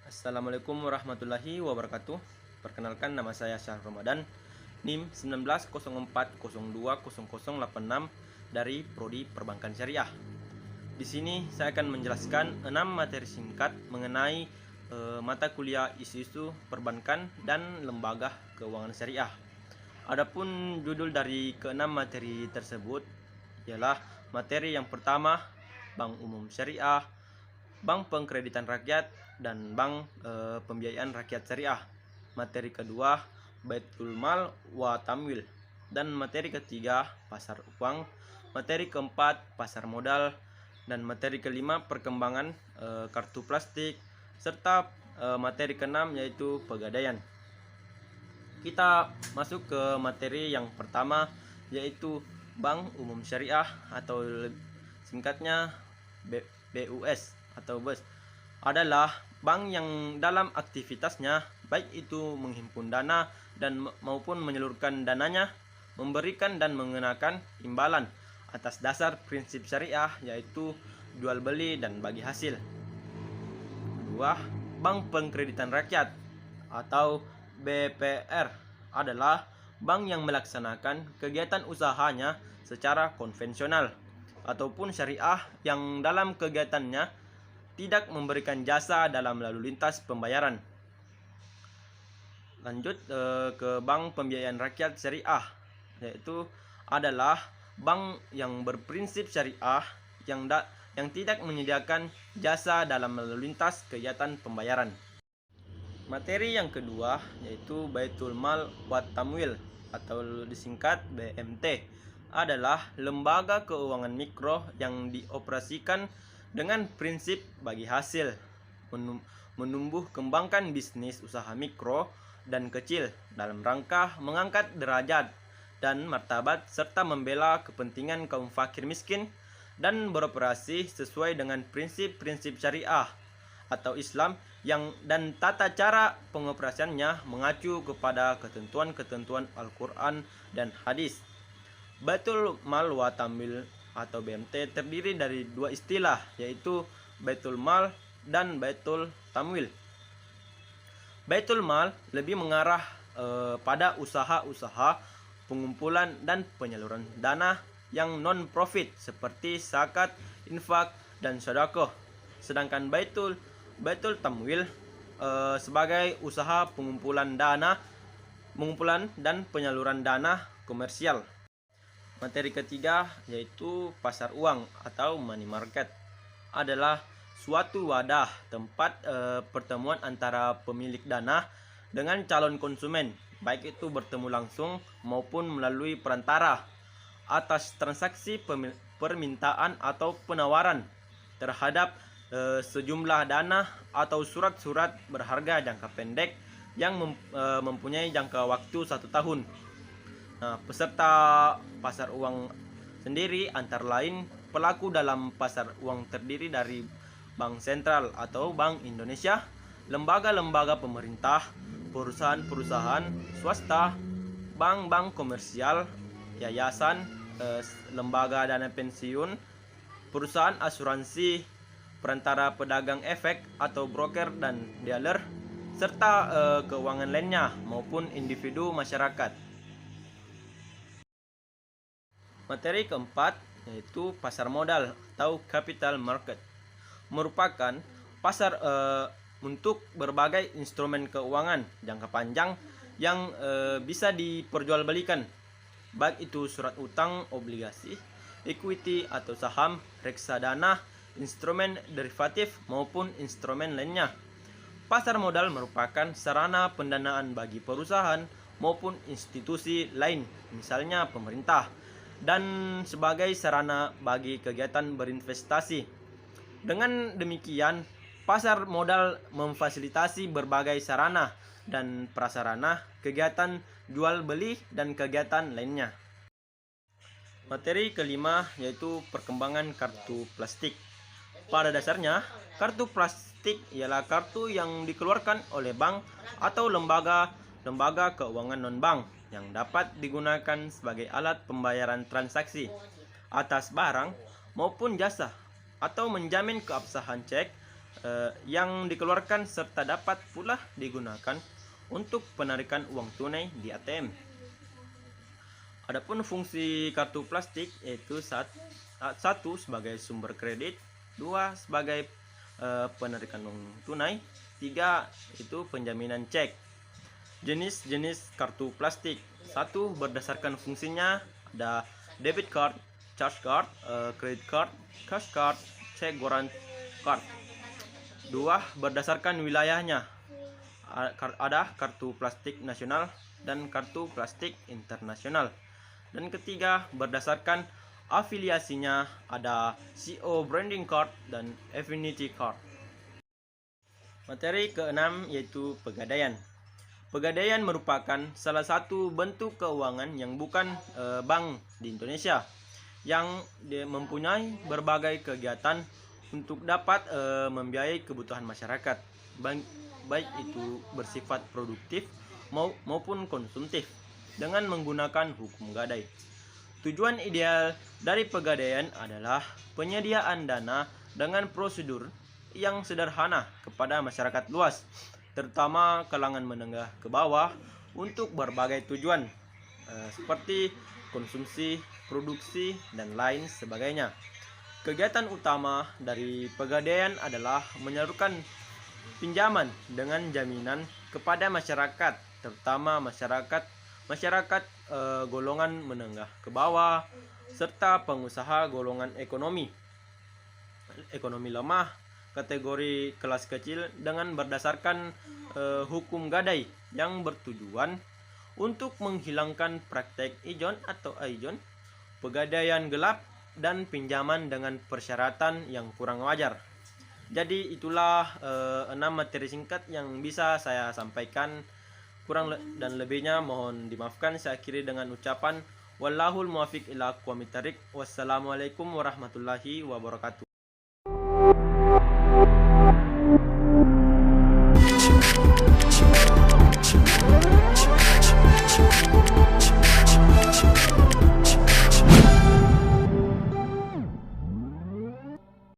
Assalamualaikum warahmatullahi wabarakatuh. Perkenalkan, nama saya Syahrul Ramadan, NIM 1904020086 dari Prodi Perbankan Syariah. Di sini saya akan menjelaskan 6 materi singkat mengenai mata kuliah isu-isu perbankan dan lembaga keuangan syariah. Adapun judul dari keenam materi tersebut ialah materi yang pertama, Bank Umum Syariah, Bank Pengkreditan Rakyat, dan Bank Pembiayaan Rakyat Syariah. Materi kedua, Baitul Mal wa Tamwil. Dan materi ketiga, Pasar Uang. Materi keempat, Pasar Modal. Dan materi kelima, Perkembangan kartu plastik. Serta materi keenam yaitu Pegadaian. Kita masuk ke materi yang pertama, yaitu Bank Umum Syariah atau singkatnya BUS atau BUS, adalah bank yang dalam aktivitasnya baik itu menghimpun dana dan maupun menyalurkan dananya, memberikan dan mengenakan imbalan atas dasar prinsip syariah, yaitu jual beli dan bagi hasil. Kedua, Bank Pengkreditan Rakyat atau BPR adalah bank yang melaksanakan kegiatan usahanya secara konvensional ataupun syariah yang dalam kegiatannya tidak memberikan jasa dalam lalu lintas pembayaran. Lanjut ke Bank Pembiayaan Rakyat Syariah, yaitu adalah bank yang berprinsip syariah yang tidak menyediakan jasa dalam lalu lintas kegiatan pembayaran. Materi yang kedua yaitu Baitul Mal wa Tamwil atau disingkat BMT, adalah lembaga keuangan mikro yang dioperasikan dengan prinsip bagi hasil, menumbuh kembangkan bisnis usaha mikro dan kecil dalam rangka mengangkat derajat dan martabat serta membela kepentingan kaum fakir miskin, dan beroperasi sesuai dengan prinsip-prinsip syariah atau Islam dan tata cara pengoperasiannya mengacu kepada ketentuan-ketentuan Al-Quran dan hadis. Baitul Mal wa Tamwil atau BMT terdiri dari dua istilah, yaitu Baitul Mal dan Baitul Tamwil. Baitul Mal lebih mengarah pada usaha-usaha pengumpulan dan penyaluran dana yang non-profit seperti zakat, infak, dan sedekah. Sedangkan Baitul Tamwil sebagai usaha pengumpulan dan penyaluran dana komersial. Materi ketiga yaitu pasar uang atau money market, adalah suatu wadah tempat pertemuan antara pemilik dana dengan calon konsumen, baik itu bertemu langsung maupun melalui perantara, atas transaksi permintaan atau penawaran terhadap sejumlah dana atau surat-surat berharga jangka pendek yang mempunyai jangka waktu 1 tahun. Nah, peserta pasar uang sendiri antara lain pelaku dalam pasar uang terdiri dari Bank Sentral atau Bank Indonesia, lembaga-lembaga pemerintah, perusahaan-perusahaan swasta, bank-bank komersial, yayasan, lembaga dana pensiun, perusahaan asuransi, perantara pedagang efek atau broker dan dealer, serta keuangan lainnya maupun individu masyarakat. Materi keempat yaitu pasar modal atau capital market, merupakan pasar untuk berbagai instrumen keuangan jangka panjang yang bisa diperjualbelikan, baik itu surat utang, obligasi, equity atau saham, reksadana, instrumen derivatif maupun instrumen lainnya. Pasar modal merupakan sarana pendanaan bagi perusahaan maupun institusi lain, misalnya pemerintah, dan sebagai sarana bagi kegiatan berinvestasi. Dengan demikian, pasar modal memfasilitasi berbagai sarana dan prasarana kegiatan jual beli dan kegiatan lainnya. Materi kelima yaitu perkembangan kartu plastik. Pada dasarnya, kartu plastik ialah kartu yang dikeluarkan oleh bank atau lembaga keuangan non-bank yang dapat digunakan sebagai alat pembayaran transaksi atas barang maupun jasa, atau menjamin keabsahan cek, yang dikeluarkan serta dapat pula digunakan untuk penarikan uang tunai di ATM. Adapun fungsi kartu plastik yaitu satu sebagai sumber kredit, dua sebagai penarikan uang tunai, tiga itu penjaminan cek. Jenis-jenis kartu plastik: satu, berdasarkan fungsinya ada debit card, charge card, credit card, cash card, check guarantee card. Dua, berdasarkan wilayahnya ada kartu plastik nasional dan kartu plastik internasional. Dan ketiga, berdasarkan afiliasinya ada CO branding card dan affinity card. Materi keenam yaitu pegadaian. Pegadaian merupakan salah satu bentuk keuangan yang bukan bank di Indonesia yang mempunyai berbagai kegiatan untuk dapat membiayai kebutuhan masyarakat, baik itu bersifat produktif maupun konsumtif dengan menggunakan hukum gadai. Tujuan ideal dari pegadaian adalah penyediaan dana dengan prosedur yang sederhana kepada masyarakat luas, terutama kalangan menengah ke bawah, untuk berbagai tujuan seperti konsumsi, produksi, dan lain sebagainya. Kegiatan utama dari pegadaian adalah menyalurkan pinjaman dengan jaminan kepada masyarakat, terutama masyarakat golongan menengah ke bawah serta pengusaha golongan ekonomi lemah, kategori kelas kecil, dengan berdasarkan hukum gadai yang bertujuan untuk menghilangkan praktek ijon atau aijon, pegadaian gelap, dan pinjaman dengan persyaratan yang kurang wajar. Jadi itulah 6 materi singkat yang bisa saya sampaikan. Kurang dan lebihnya mohon dimaafkan. Saya akhiri dengan ucapan wallahul muwaffiq ila aqwamit thariq. Wassalamualaikum warahmatullahi wabarakatuh.